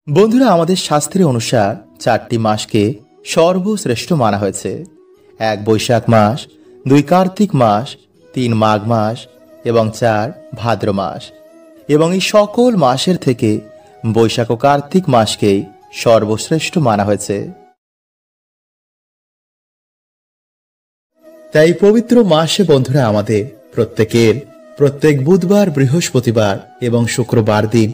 বন্ধুরা, আমাদের শাস্ত্রে অনুসার 4টি মাসকে সর্বশ্রেষ্ঠ মানা হয়েছে। 1 বৈশাখ মাস, 2 কার্তিক মাস, 3 মাঘ মাস এবং 4 ভাদ্র মাস। এবং এই সকল মাসের থেকে বৈশাখ ও কার্তিক মাসকেই সর্বশ্রেষ্ঠ মানা হয়েছে। তাই পবিত্র মাসে বন্ধুরা আমাদের প্রত্যেক বুধবার, বৃহস্পতিবার এবং শুক্রবার দিন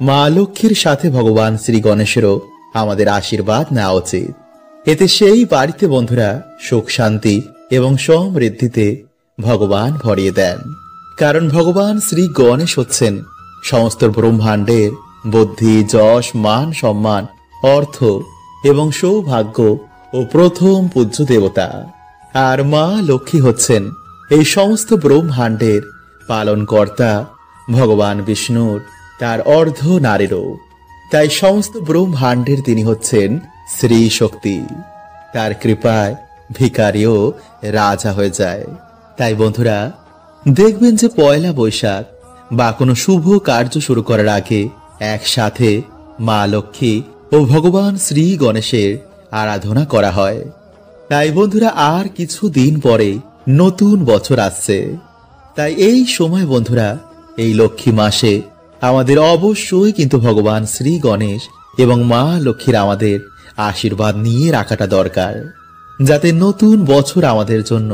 মা লক্ষ্মীর সাথে ভগবান শ্রী গণেশেরও আমাদের আশীর্বাদ নেওয়া উচিত। এতে সেই বাড়িতে বন্ধুরা সুখ, শান্তি এবং সমৃদ্ধিতে ভগবান ভরিয়ে দেন। কারণ ভগবান শ্রী গণেশ হচ্ছেন সমস্ত ব্রহ্মাণ্ডের বুদ্ধি, যশ, মান, সম্মান, অর্থ এবং সৌভাগ্য ও প্রথম পূজ্য দেবতা। আর মা লক্ষ্মী হচ্ছেন এই সমস্ত ব্রহ্মাণ্ডের পালনকর্তা ভগবান বিষ্ণুর তার অর্ধ নারী রূপ। তাই সমস্ত ব্রহ্মাণ্ডের তিনি হচ্ছেন শ্রী শক্তি। তার কৃপায় ভিখারিও রাজা হয়ে যায়। তাই বন্ধুরা দেখবেন যে পয়লা বৈশাখ বা কোনো শুভ কার্য শুরু করার আগে একসাথে মা লক্ষ্মী ও ভগবান শ্রী গণেশের আরাধনা করা হয়। তাই বন্ধুরা আর কিছু দিন পরে নতুন বছর আসছে। তাই এই সময় বন্ধুরা এই লক্ষ্মী মাসে আমাদের অবশ্যই কিন্তু ভগবান শ্রী গণেশ এবং মা লক্ষ্মীর আমাদের আশীর্বাদ নিয়ে রাখাটা দরকার, যাতে নতুন বছর আমাদের জন্য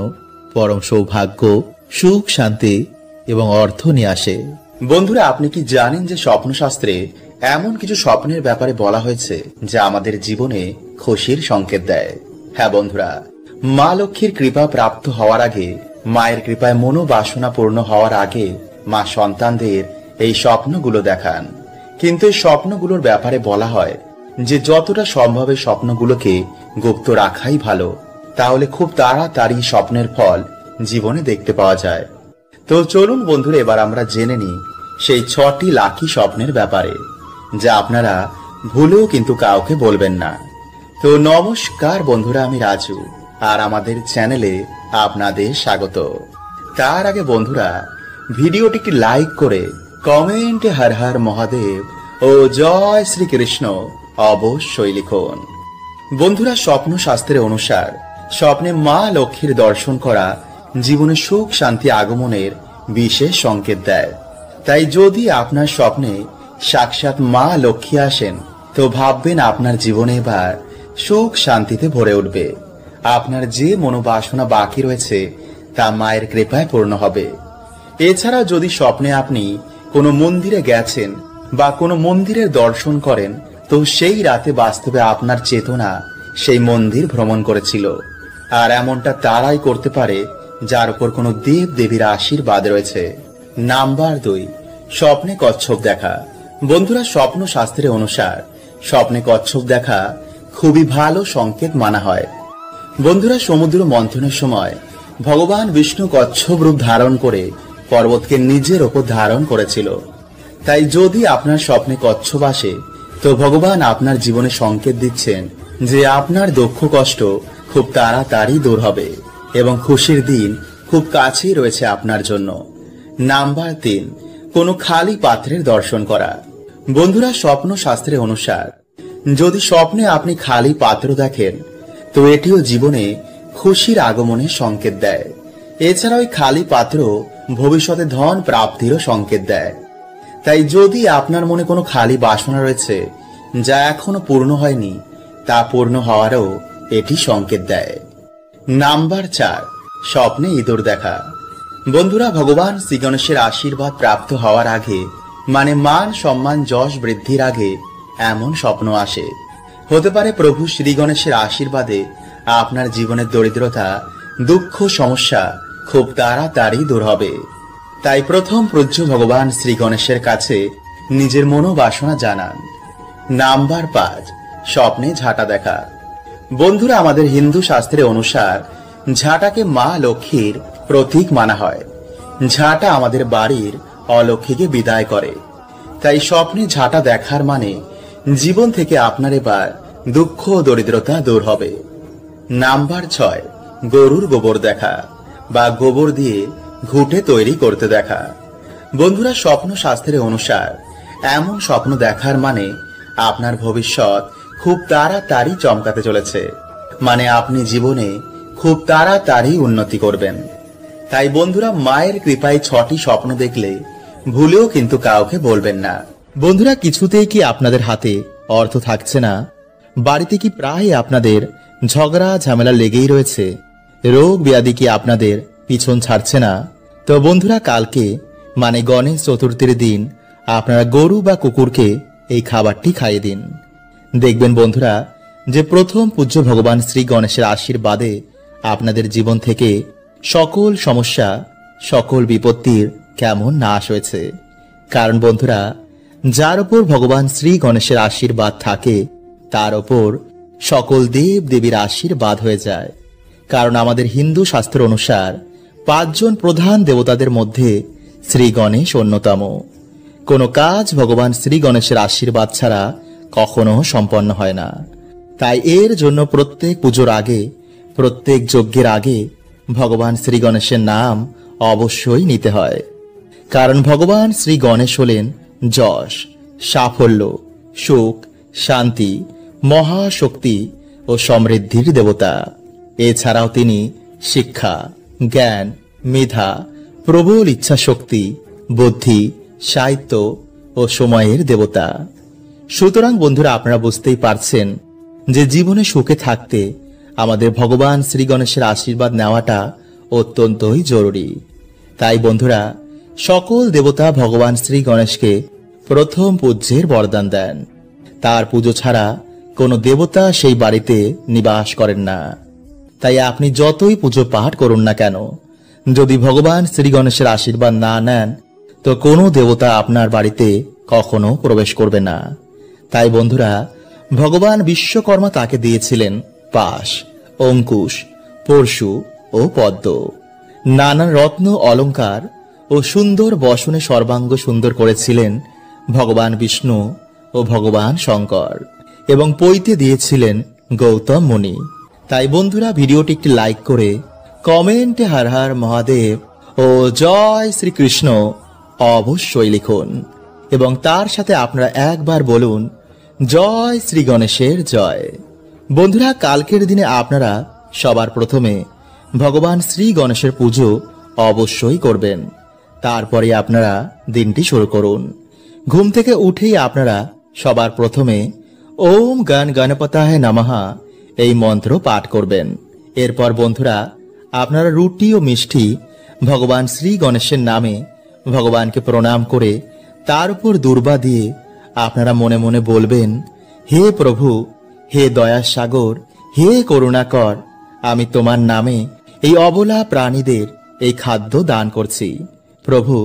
পরম সৌভাগ্য, সুখ, শান্তি এবং অর্থ নিয়ে আসে। বন্ধুরা, আপনি কি জানেন যে স্বপ্নশাস্ত্রে এমন কিছু স্বপ্নের ব্যাপারে বলা হয়েছে যা আমাদের জীবনে খুশির সংকেত দেয়? হ্যাঁ বন্ধুরা, মা লক্ষ্মীর কৃপা প্রাপ্ত হওয়ার আগে, মায়ের কৃপায় মনোবাসনা পূর্ণ হওয়ার আগে মা সন্তানদের এই স্বপ্নগুলো দেখান। কিন্তু এই স্বপ্নগুলোর ব্যাপারে বলা হয় যে যতটা সম্ভব এই স্বপ্নগুলোকে গুপ্ত রাখাই ভালো, তাহলে খুব তাড়াতাড়ি স্বপ্নের ফল জীবনে দেখতে পাওয়া যায়। তো চলুন বন্ধুরা, এবার আমরা জেনে নিই সেই 6টি লাকি স্বপ্নের ব্যাপারে, যা আপনারা ভুলেও কিন্তু কাউকে বলবেন না। তো নমস্কার বন্ধুরা, আমি রাজু, আর আমাদের চ্যানেলে আপনাদের স্বাগত। তার আগে বন্ধুরা ভিডিওটিকে লাইক করে কমেন্টে হর হর মহাদেব ও জয় শ্রীকৃষ্ণ অবশ্যই লিখুন। বন্ধুরা, স্বপ্ন শাস্ত্রের অনুসার স্বপ্নে মা লক্ষ্মীর দর্শন করা জীবনে সুখ, শান্তি আগমনের বিশেষ সংকেত দেয়। তাই যদি আপনার স্বপ্নে সাক্ষাৎ মা লক্ষ্মী আসেন, তো ভাববেন আপনার জীবনে এবার সুখ শান্তিতে ভরে উঠবে। আপনার যে মনোবাসনা বাকি রয়েছে তা মায়ের কৃপায় পূর্ণ হবে। এছাড়া যদি স্বপ্নে আপনি কোনো মন্দিরে গেছেন বা কোনো মন্দিরের দর্শন করেন, তো সেই রাতে বাস্তবে আপনার চেতনা সেই মন্দির ভ্রমণ করেছিল। আর এমনটা তারাই করতে পারে যার উপর কোনো দেব দেবীর আশীর্বাদ রয়েছে। নাম্বার 2, স্বপ্নে কচ্ছপ দেখা। বন্ধুরা, স্বপ্ন শাস্ত্রের অনুসার স্বপ্নে কচ্ছপ দেখা খুবই ভালো সংকেত মানা হয়। বন্ধুরা, সমুদ্র মন্থনের সময় ভগবান বিষ্ণু কচ্ছপ রূপ ধারণ করে পর্বতকে নিজের ওপর ধারণ করেছিল। তাই যদি আপনার স্বপ্নে কচ্ছপ আসে, তো ভগবান আপনার জীবনে সংকেত দিচ্ছেন যে আপনার দুঃখ কষ্ট খুব তাড়াতাড়ি দূর হবে এবং খুশির দিন খুব কাছেই রয়েছে আপনার জন্য। নাম্বার 3, কোনো খালি পাত্রের দর্শন করা। বন্ধুরা, স্বপ্ন শাস্ত্রের অনুসার যদি স্বপ্নে আপনি খালি পাত্র দেখেন, তো এটিও জীবনে খুশির আগমনের সংকেত দেয়। এছাড়া ওই খালি পাত্র ভবিষ্যতে ধন প্রাপ্তিরও সংকেত দেয়। তাই যদি আপনার মনে কোনো খালি বাসনা রয়েছে যা এখনো পূর্ণ হয়নি, তা পূর্ণ হওয়ারও এটি সংকেত দেয়। নাম্বার 4, স্বপ্নে ইঁদুর দেখা। বন্ধুরা, ভগবান শ্রী গণেশের আশীর্বাদ প্রাপ্ত হওয়ার আগে, মানে মান, সম্মান, যশ বৃদ্ধির আগে এমন স্বপ্ন আসে। হতে পারে প্রভু শ্রী গণেশের আশীর্বাদে আপনার জীবনের দরিদ্রতা, দুঃখ, সমস্যা খুব তাড়াতাড়ি দূর হবে। তাই প্রথম পূজ্য ভগবান শ্রী গণেশের কাছে নিজের মনোবাসনা জানান। নাম্বার 5, স্বপ্নে ঝাঁটা দেখা। বন্ধুরা, আমাদের হিন্দু শাস্ত্রের অনুসার ঝাঁটাকে মা লক্ষ্মীর প্রতীক মানা হয়। ঝাঁটা আমাদের বাড়ির অলক্ষ্মীকে বিদায় করে। তাই স্বপ্নে ঝাঁটা দেখার মানে জীবন থেকে আপনার এবার দুঃখ ও দরিদ্রতা দূর হবে। নাম্বার 6, গরুর গোবর দেখা বা গোবর দিয়ে ঘুঁটে তৈরি করতে দেখা। বন্ধুরা, স্বপ্ন শাস্ত্রের অনুসার এমন স্বপ্ন দেখার মানে আপনার ভবিষ্যৎ খুব তাড়াতাড়ি চমকাতে চলেছে। মানে আপনি জীবনে খুব তাড়াতাড়ি উন্নতি করবেন। তাই বন্ধুরা, মায়ের কৃপায় 6টি স্বপ্ন দেখলে ভুলেও কিন্তু কাউকে বলবেন না। বন্ধুরা, কিছুতেই কি আপনাদের হাতে অর্থ থাকছে না? বাড়িতে কি প্রায় আপনাদের ঝগড়া ঝামেলা লেগেই রয়েছে? রোগ ব্যাধি কি আপনাদের পিছন ছাড়ছে না? তো বন্ধুরা, কালকে মানে গণেশ চতুর্থীর দিন আপনারা গরু বা কুকুরকে এই খাবারটি খাইয়ে দিন। দেখবেন বন্ধুরা, যে প্রথম পূজ্য ভগবান শ্রী গণেশের আশীর্বাদে আপনাদের জীবন থেকে সকল সমস্যা, সকল বিপত্তির কেমন নাশ হয়েছে। কারণ বন্ধুরা, যার উপর ভগবান শ্রী গণেশের আশীর্বাদ থাকে তার ওপর সকল দেব দেবীর আশীর্বাদ হয়ে যায়। কারণ আমাদের হিন্দু শাস্ত্র অনুসার 5 জন প্রধান দেবতাদের মধ্যে শ্রী গণেশ অন্যতম। কোনো কাজ ভগবান শ্রী গণেশের আশীর্বাদ ছাড়া কখনো সম্পন্ন হয় না। তাই এর জন্য প্রত্যেক পুজোর আগে, প্রত্যেক যজ্ঞের আগে ভগবান শ্রী গণেশের নাম অবশ্যই নিতে হয়। কারণ ভগবান শ্রী গণেশ হলেন যশ, সাফল্য, সুখ, শান্তি, মহাশক্তি ও সমৃদ্ধির দেবতা। এছাড়াও তিনি শিক্ষা, জ্ঞান, মেধা, প্রবল ইচ্ছা শক্তি, বুদ্ধি, সাহিত্য ও সময়ের দেবতা। সুতরাং বন্ধুরা, আপনারা বুঝতেই পারছেন যে জীবনে সুখে থাকতে আমাদের ভগবান শ্রী গণেশের আশীর্বাদ নেওয়াটা অত্যন্তই জরুরি। তাই বন্ধুরা, সকল দেবতা ভগবান শ্রী গণেশকে প্রথম পূজ্যের বরদান দেন। তার পুজো ছাড়া কোনো দেবতা সেই বাড়িতে নিবাস করেন না। তাই আপনি যতই পুজো পাঠ করুন না কেন, যদি ভগবান শ্রী গণেশের আশীর্বাদ না নেন তো কোনো দেবতা আপনার বাড়িতে কখনো প্রবেশ করবে না। তাই বন্ধুরা, ভগবান বিশ্বকর্মা তাকে দিয়েছিলেন পাশ, অঙ্কুশ, পরশু ও পদ্ম। নানান রত্ন অলঙ্কার ও সুন্দর বসনে সর্বাঙ্গ সুন্দর করেছিলেন ভগবান বিষ্ণু ও ভগবান শঙ্কর, এবং পৈতে দিয়েছিলেন গৌতম মুনি। তাই বন্ধুরা, ভিডিওটি একটি লাইক করে কমেন্টে হর হর মহাদেব ও জয় শ্রীকৃষ্ণ অবশ্যই লিখুন, এবং তার সাথে আপনারা একবার বলুন জয় শ্রী গণেশের জয়। বন্ধুরা, কালকের দিনে আপনারা সবার প্রথমে ভগবান শ্রী গণেশের পুজো অবশ্যই করবেন। তারপরে আপনারা দিনটি শুরু করুন। ঘুম থেকে উঠেই আপনারা সবার প্রথমে ওম গণ গণপতায় নমঃ এই মন্ত্র পাঠ করবেন। এরপর বন্ধুরা, আপনারা রুটি ও মিষ্টি ভগবান শ্রী গণেশের নামে ভগবানকে প্রণাম করে তার উপর দূর্বা দিয়ে আপনারা মনে মনে বলবেন, হে প্রভু, হে দয়া সাগর, হে করুণাকর, আমি তোমার নামে এই অবলা প্রাণীদের এই খাদ্য দান করছি। প্রভু,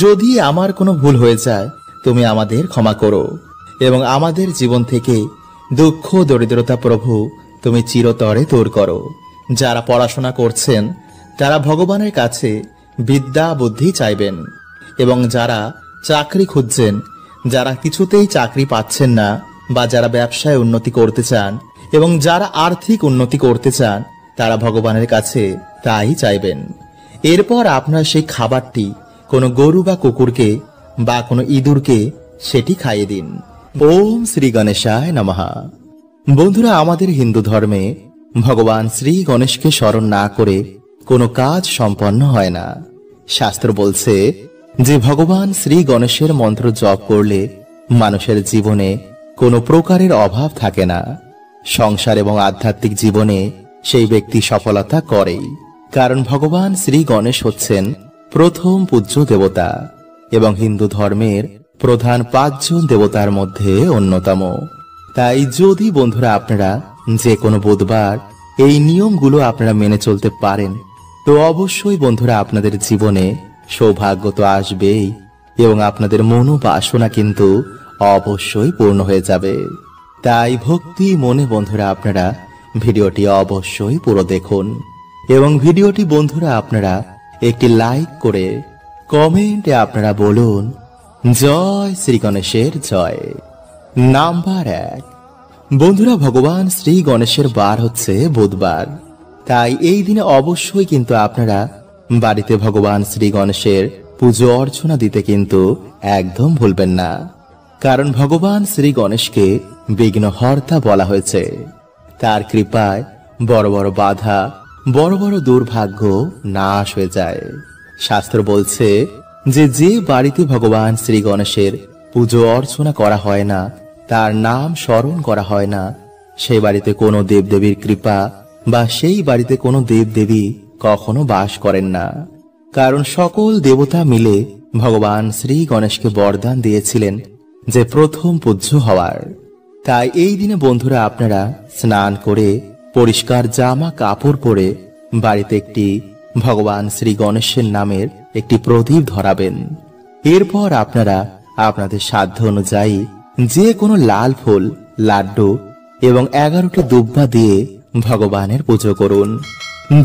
যদি আমার কোনো ভুল হয়ে যায় তুমি আমাদের ক্ষমা করো, এবং আমাদের জীবন থেকে দুঃখ দরিদ্রতা প্রভু তুমি চিরতরে দূর করো। যারা পড়াশোনা করছেন তারা ভগবানের কাছে বিদ্যা বুদ্ধি চাইবেন, এবং যারা চাকরি খুঁজছেন, যারা কিছুতেই চাকরি পাচ্ছেন না, বা যারা ব্যবসায় উন্নতি করতে চান এবং যারা আর্থিক উন্নতি করতে চান, তারা ভগবানের কাছে তাই চাইবেন। এরপর আপনার সেই খাবারটি কোনো গরু বা কুকুরকে বা কোনো ইঁদুরকে সেটি খাইয়ে দিন। ওম শ্রী গণেশায় নমঃ। বন্ধুরা, আমাদের হিন্দু ধর্মে ভগবান শ্রী গণেশকে স্মরণ না করে কোনো কাজ সম্পন্ন হয় না। শাস্ত্র বলছে যে ভগবান শ্রী গণেশের মন্ত্র জপ করলে মানুষের জীবনে কোনো প্রকারের অভাব থাকে না। সংসার এবং আধ্যাত্মিক জীবনে সেই ব্যক্তি সফলতা করেই। কারণ ভগবান শ্রী গণেশ হচ্ছেন প্রথম পূজ্য দেবতা এবং হিন্দু ধর্মের প্রধান 5 জন দেবতার মধ্যে অন্যতম। তাই যদি বন্ধুরা আপনারা যে কোনো বুধবার এই নিয়মগুলো আপনারা মেনে চলতে পারেন, তো অবশ্যই বন্ধুরা আপনাদের জীবনে সৌভাগ্য তো আসবেই, এবং আপনাদের মনোবাসনা কিন্তু অবশ্যই পূর্ণ হয়ে যাবে। তাই ভক্তি মনে বন্ধুরা আপনারা ভিডিওটি অবশ্যই পুরো দেখুন, এবং ভিডিওটি বন্ধুরা আপনারা একটি লাইক করে কমেন্টে আপনারা বলুন জয় শ্রী গণেশের জয়। নাম্বার 1, বন্ধুরা, ভগবান শ্রী গণেশের বার হচ্ছে বুধবার। তাই এই দিনে অবশ্যই কিন্তু আপনারা বাড়িতে ভগবান শ্রী গণেশের পুজো অর্চনা দিতে কিন্তু একদম ভুলবেন না। কারণ ভগবান শ্রী গণেশকে বিঘ্নহর্তা বলা হয়েছে। তার কৃপায় বড় বড় বাধা, বড় বড় দুর্ভাগ্য নাশ হয়ে যায়। শাস্ত্র বলছে যে বাড়িতে ভগবান শ্রী গণেশের পুজো অর্চনা করা হয় না, তার নাম স্মরণ করা হয় না, সেই বাড়িতে কোনো দেবদেবীর কৃপা বা সেই বাড়িতে কোনো দেবদেবী কখনো বাস করেন না। কারণ সকল দেবতা মিলে ভগবান শ্রী গণেশকে বরদান দিয়েছিলেন যে প্রথম পূজ্য হওয়ার। তাই এই দিনে বন্ধুরা আপনারা স্নান করে পরিষ্কার জামা কাপড় পরে বাড়িতে একটি ভগবান শ্রী গণেশের নামের একটি প্রদীপ ধরাবেন। এরপর আপনারা আপনাদের সাধ্য অনুযায়ী যে কোনো লাল ফুল, লাড্ডু এবং 11টি দুব্বা দিয়ে ভগবানের পুজো করুন।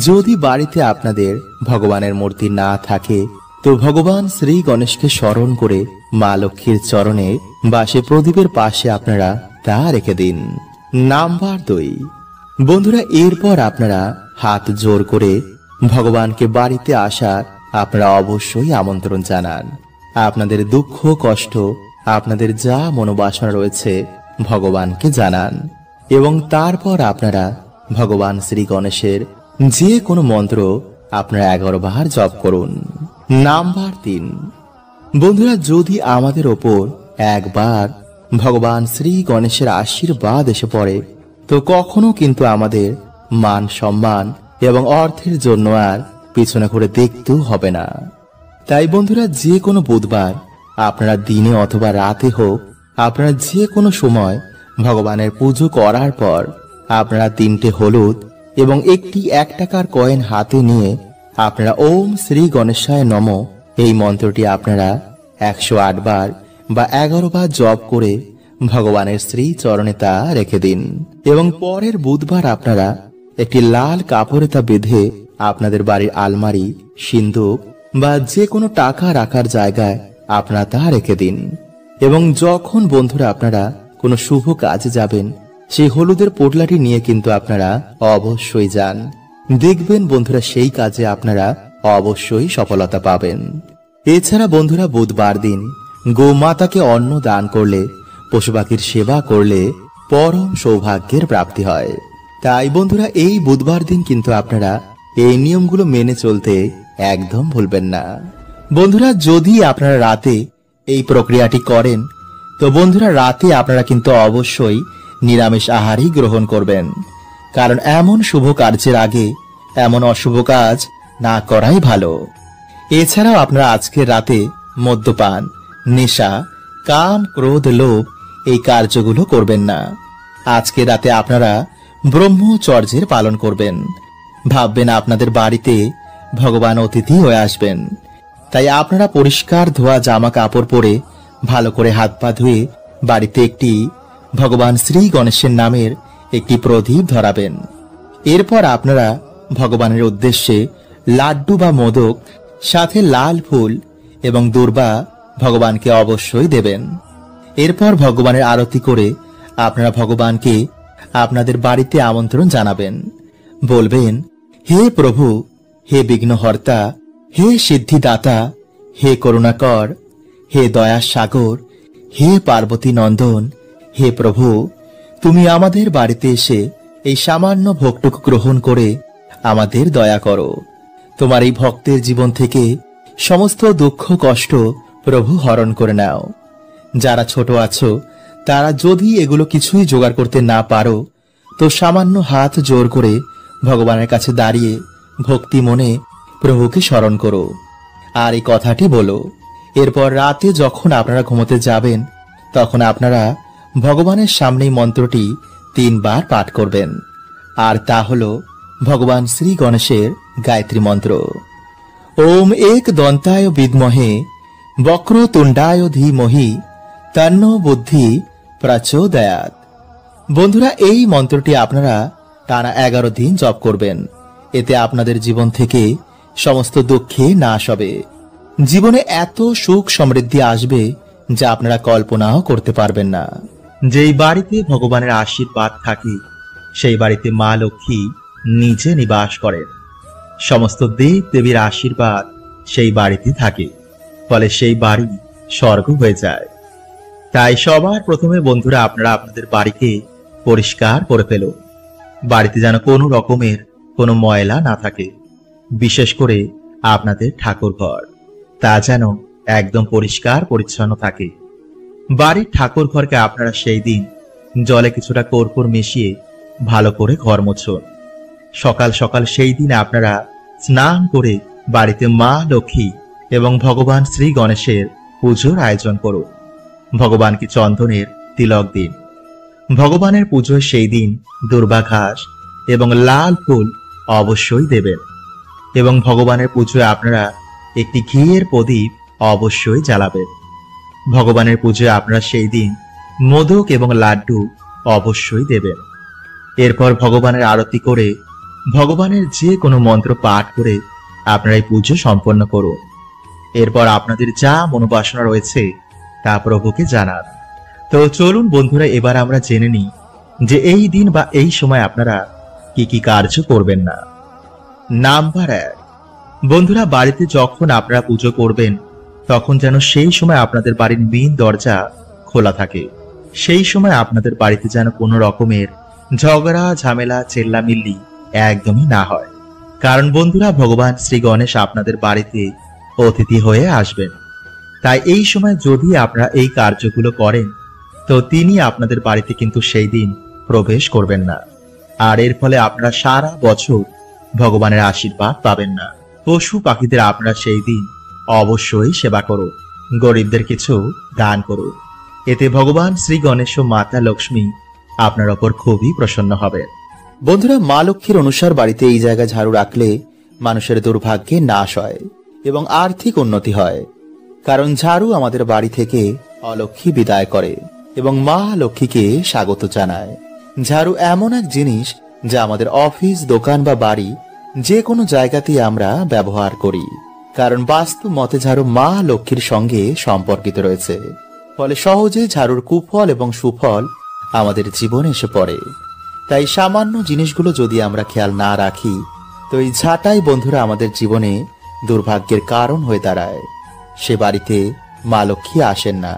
যদি বাড়িতে আপনাদের ভগবানের মূর্তি না থাকে তো ভগবান শ্রী গণেশকে স্মরণ করে মা লক্ষ্মীর চরণে বা সে প্রদীপের পাশে আপনারা তা রেখে দিন। নাম্বার 2, বন্ধুরা এরপর আপনারা হাত জোর করে ভগবানকে বাড়িতে আসার আপনারা অবশ্যই আমন্ত্রণ জানান। আপনাদের দুঃখ কষ্ট, আপনাদের যা মনোবাসনা রয়েছে ভগবানকে জানান এবং তারপর আপনারা ভগবান শ্রী গণেশের যে কোনো মন্ত্র আপনারা 11 বার জপ করুন। নাম্বার 3, বন্ধুরা যদি আমাদের ওপর একবার ভগবান শ্রী গণেশের আশীর্বাদ এসে পড়ে তো কখনো কিন্তু আমাদের মান সম্মান এবং অর্থের জন্য আর পিছনে ঘুরে দেখতেও হবে না। তাই বন্ধুরা যে কোনো বুধবার আপনারা দিনে অথবা রাতে হোক, আপনারা যে কোনো সময় ভগবানের পুজো করার পর আপনারা 3টে হলুদ এবং একটি 1 টাকার কয়েন হাতে নিয়ে আপনারা ওম শ্রী গণেশায় নমঃ এই মন্ত্রটি আপনারা 108 বার বা 11 বার জপ করে ভগবানের শ্রী চরণে তা রেখে দিন এবং পরের বুধবার আপনারা একটি লাল কাপড়ে তা বেঁধে আপনাদের বাড়ির আলমারি, সিন্দুক বা যে কোনো টাকা রাখার জায়গায় আপনারা তা রেখে দিন এবং যখন বন্ধুরা আপনারা কোনো শুভ কাজে যাবেন সেই হলুদের পোটলাটি নিয়ে কিন্তু আপনারা অবশ্যই যান। দেখবেন বন্ধুরা সেই কাজে আপনারা অবশ্যই সফলতা পাবেন। এছাড়া বন্ধুরা বুধবার দিন গোমাতাকে অন্ন দান করলে, পশু পাখির সেবা করলে পরম সৌভাগ্যের প্রাপ্তি হয়। তাই বন্ধুরা এই বুধবার দিন কিন্তু আপনারা এই নিয়মগুলো মেনে চলতে একদম ভুলবেন না। বন্ধুরা যদি আপনারা রাতে এই প্রক্রিয়াটি করেন তো বন্ধুরা রাতে আপনারা কিন্তু অবশ্যই নিরামিষ আহারই গ্রহণ করবেন, কারণ এমন শুভ কার্যের আগে এমন অশুভ কাজ না করাই ভালো। এছাড়াও আপনারা আজকের রাতে মদ্যপান, নেশা, কাম, ক্রোধ, লোভ এই কার্যগুলো করবেন না। আজকে রাতে আপনারা ব্রহ্মচর্যের পালন করবেন। ভাববেন আপনাদের বাড়িতে ভগবান অতিথি হয়ে আসবেন। তাই আপনারা পরিষ্কার ধোয়া জামা কাপড় পরে ভালো করে হাত পা ধুয়ে বাড়িতে একটি ভগবান শ্রী গণেশের নামের একটি প্রদীপ ধরাবেন। এরপর আপনারা ভগবানের উদ্দেশ্যে লাড্ডু বা মোদক সাথে লাল ফুল এবং দুর্বা ভগবানকে অবশ্যই দেবেন। এরপর ভগবানের আরতি করে আপনারা ভগবানকে আপনাদের বাড়িতে আমন্ত্রণ জানাবেন। বলবেন, হে প্রভু, হে বিঘ্নহর্তা, হে সিদ্ধিদাতা, হে করুণাকর, হে দয়া সাগর, হে পার্বতী নন্দন, হে প্রভু, তুমি আমাদের বাড়িতে এসে এই সামান্য ভোগটুকু গ্রহণ করে আমাদের দয়া করো। তোমার এই ভক্তের জীবন থেকে সমস্ত দুঃখ কষ্ট প্রভু হরণ করে নাও। যারা ছোট আছো তারা যদি এগুলো কিছুই জোগাড় করতে না পারো তো সামান্য হাত জোর করে ভগবানের কাছে দাঁড়িয়ে ভক্তি মনে প্রভুকে স্মরণ করো আর এই কথাটি বলো। এরপর রাতে যখন আপনারা ঘুমোতে যাবেন তখন আপনারা ভগবানের সামনেই মন্ত্রটি 3 বার পাঠ করবেন, আর তা হলো ভগবান শ্রী গণেশের গায়ত্রী মন্ত্র। ওম এক দন্তায় বিদ্মহে বক্রতুণ্ডায় ধীমহি তন্ন বুদ্ধি প্রচোদয়াৎ। বন্ধুরা এই মন্ত্রটি আপনারা টানা 11 দিন জপ করবেন। এতে আপনাদের জীবন থেকে সমস্ত দুঃখে নাশ হবে। জীবনে এত সুখ সমৃদ্ধি আসবে যা আপনারা কল্পনাও করতে পারবেন না। যেই বাড়িতে ভগবানের আশীর্বাদ থাকে সেই বাড়িতে মা লক্ষ্মী নিজে নিবাস করেন। সমস্ত দেব দেবীর আশীর্বাদ সেই বাড়িতে থাকে, ফলে সেই বাড়ি স্বর্গ হয়ে যায়। তাই সবার প্রথমে বন্ধুরা আপনারা আপনাদের বাড়িকে পরিষ্কার করে ফেলুন। বাড়িতে যেন কোনো রকমের কোনো ময়লা না থাকে, বিশেষ করে আপনাদের ঠাকুর ঘর, তা যেন একদম পরিষ্কার পরিচ্ছন্ন থাকে। বাড়ির ঠাকুর ঘরকে আপনারা সেই দিন জলে কিছুটা কর্পূর মিশিয়ে ভালো করে ঘর মুছুন। সকাল সকাল সেই দিন আপনারা স্নান করে বাড়িতে মা লক্ষ্মী এবং ভগবান শ্রী গণেশের পুজোর আয়োজন করুন। ভগবানকে চন্দনের তিলক দিন। ভগবানের পুজোয় সেই দিন দুর্বা ঘাস এবং লাল ফুল অবশ্যই দেবেন। এবং ভগবানের পুজোয় আপনারা একটি ঘিয়ের প্রদীপ অবশ্যই জ্বালাবেন। ভগবানের পুজোয় আপনারা সেই দিন মোদক এবং লাড্ডু অবশ্যই দেবেন। এরপর ভগবানের আরতি করে ভগবানের যে কোনো মন্ত্র পাঠ করে আপনারা এই পুজো সম্পন্ন করুন। এরপর আপনাদের যা মনোবাসনা রয়েছে তা প্রভুকে জানান। তো চলুন বন্ধুরা, এবার আমরা জেনে নিই যে এই দিন বা এই সময় আপনারা কি কি কার্য করবেন না। নাম্বার 1, বন্ধুরা বাড়িতে যখন আপনারা পুজো করবেন তখন যেন সেই সময় আপনাদের বাড়ির মেইন দরজা খোলা থাকে। সেই সময় আপনাদের বাড়িতে যেন কোনো রকমের ঝগড়া ঝামেলা চেল্লামিল্লি একদমই না হয়। কারণ বন্ধুরা ভগবান শ্রী গণেশ আপনাদের বাড়িতে অতিথি হয়ে আসবেন। তাই এই সময় যদি আপনারা এই কার্যগুলো করেন তো তিনি আপনাদের বাড়িতে কিন্তু সেই দিন প্রবেশ করবেন না। আর এর ফলে আপনারা সারা বছর ভগবানের আশীর্বাদ পাবেন না। পশু পাখিদের আপনারা সেই দিন অবশ্যই সেবা করুন, গরিবদের কিছু দান করুন। এতে ভগবান শ্রী গণেশ ও মাতা লক্ষ্মী আপনার ওপর খুবই প্রসন্ন হবেন। বন্ধুরা মা লক্ষ্মীর অনুসার বাড়িতে এই জায়গায় ঝাড়ু রাখলে মানুষের দুর্ভাগ্যে নাশ হয় এবং আর্থিক উন্নতি হয়। কারণ ঝাড়ু আমাদের বাড়ি থেকে অলক্ষ্মী বিদায় করে এবং মা লক্ষ্মীকে স্বাগত জানায়। ঝাড়ু এমন এক জিনিস যা আমাদের অফিস, দোকান বা বাড়ি যে কোনো জায়গাতেই আমরা ব্যবহার করি। কারণ বাস্তু মতে ঝাড়ু মা লক্ষ্মীর সঙ্গে সম্পর্কিত রয়েছে। ফলে সহজে ঝাড়ুর কুফল এবং সুফল আমাদের জীবনে এসে পড়ে। তাই সামান্য জিনিসগুলো যদি আমরা খেয়াল না রাখি তো এই ঝাঁটাই বন্ধুরা আমাদের জীবনে দুর্ভাগ্যের কারণ হয়ে দাঁড়ায়। সে বাড়িতে মা লক্ষ্মী আসেন না,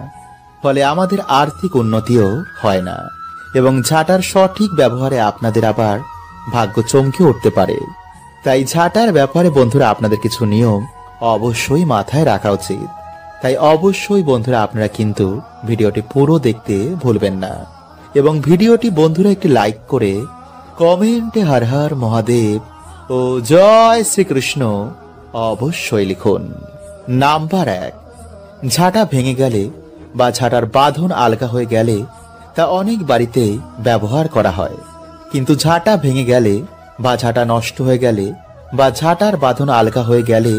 ফলে আমাদের আর্থিক উন্নতিও হয় না এবং ঝাঁটার সঠিক ব্যবহারে আপনাদের আবার ভাগ্য চমকে উঠতে পারে। তাই ঝাঁটার ব্যাপারে বন্ধুরা আপনাদের কিছু নিয়ম অবশ্যই মাথায় রাখা উচিত। তাই অবশ্যই বন্ধুরা আপনারা কিন্তু ভিডিওটি পুরো দেখতে ভুলবেন না এবং ভিডিওটি বন্ধুরা একটি লাইক করে কমেন্টে হর হর মহাদেব ও জয় শ্রীকৃষ্ণ অবশ্যই লিখুন। নাম্বার 1, ঝাঁটা ভেঙে গেলে বা ঝাঁটার বাঁধন আলগা হয়ে গেলে তা অনেক বাড়িতে ব্যবহার করা হয়। কিন্তু ঝাঁটা ভেঙে গেলে বা ঝাঁটা নষ্ট হয়ে গেলে বা ঝাঁটার বাঁধন আলগা হয়ে গেলে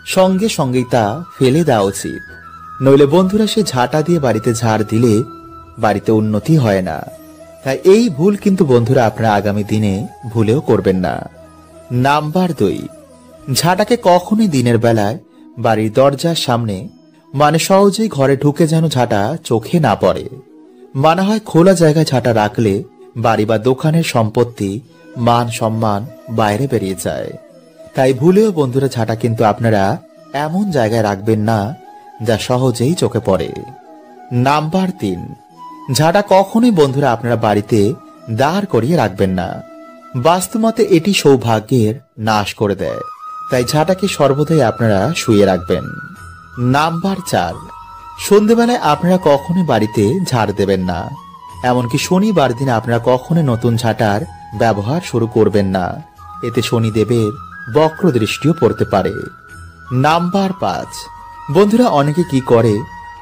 সঙ্গে সঙ্গেই তা ফেলে দেওয়া উচিত। নইলে বন্ধুরা সে ঝাঁটা দিয়ে বাড়িতে ঝাড় দিলে বাড়িতে উন্নতি হয় না। তাই এই ভুল কিন্তু বন্ধুরা আপনারা আগামী দিনে ভুলেও করবেন না। নাম্বার 2, ঝাঁটাকে কখনোই দিনের বেলায় বাড়ির দরজার সামনে মানে সহজেই ঘরে ঢুকে যেন ঝাঁটা চোখে না পড়ে। মানা হয় খোলা জায়গায় ঝাঁটা রাখলে বাড়ি বা দোকানের সম্পত্তি, মান সম্মান বাইরে বেরিয়ে যায়। তাই ভুলেও বন্ধুরা ঝাঁটা কিন্তু আপনারা এমন জায়গায় রাখবেন না যা সহজেই চোখে পড়ে। নাম্বার 3, ঝাঁটা কখনোই বন্ধুরা আপনারা বাড়িতে দাঁড় করিয়ে রাখবেন না। বাস্তুমতে এটি সৌভাগ্যের নাশ করে দেয়। তাই ঝাঁটাকে সর্বদাই আপনারা শুয়ে রাখবেন। নাম্বার 4, সন্ধেবেলায় আপনারা কখনোই বাড়িতে ঝাড় দেবেন না। এমনকি শনিবার দিন আপনারা কখনোই নতুন ঝাঁটার ব্যবহার শুরু করবেন না। এতে শনিদেবের বক্র দৃষ্টিও পড়তে পারে। নাম্বার 5, বন্ধুরা অনেকে কি করে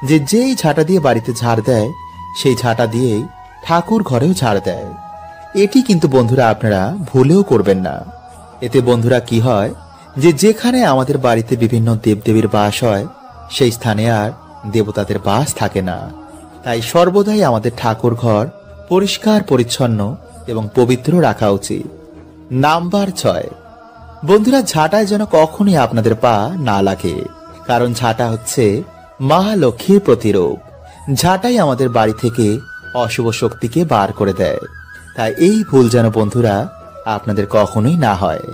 যে যেই ঝাঁটা দিয়ে বাড়িতে ঝাড় দেয় সেই ঝাঁটা দিয়েই ঠাকুর ঘরেও ঝাড় দেয়। এটি কিন্তু বন্ধুরা আপনারা ভুলেও করবেন না। এতে বন্ধুরা কি হয় যে যেখানে আমাদের বাড়িতে বিভিন্ন দেবদেবীর বাস হয় সেই স্থানে আর দেবতাদের বাস থাকে না। তাই সর্বদাই আমাদের ঠাকুর ঘর পরিষ্কার পরিচ্ছন্ন এবং পবিত্র রাখা উচিত। নাম্বার 6, বন্ধুরা ঝাঁটায় যেন কখনোই আপনাদের পা না লাগে। কারণ ঝাঁটা হচ্ছে মা লক্ষ্মীর প্রতিরূপ। ঝাঁটাই আমাদের বাড়ি থেকে অশুভ শক্তিকে বার করে দেয়। তাই এই ভুল যেন বন্ধুরা আপনাদের কখনোই না হয়।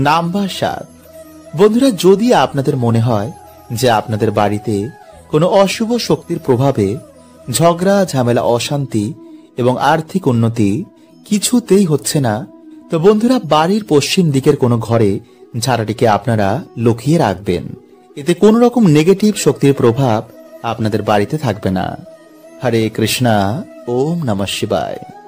নাম্বার 7, বন্ধুরা যদি আপনাদের মনে হয় যে আপনাদের বাড়িতে কোনো অশুভ শক্তির প্রভাবে ঝগড়া ঝামেলা, অশান্তি এবং আর্থিক উন্নতি কিছুতেই হচ্ছে না, তো বন্ধুরা বাড়ির পশ্চিম দিকের কোনো ঘরে ঝাড়াটিকে আপনারা লুকিয়ে রাখবেন। এতে কোন রকম নেগেটিভ শক্তির প্রভাব আপনাদের বাড়িতে থাকবে না। হরে কৃষ্ণা, ওম নমঃ শিবায়।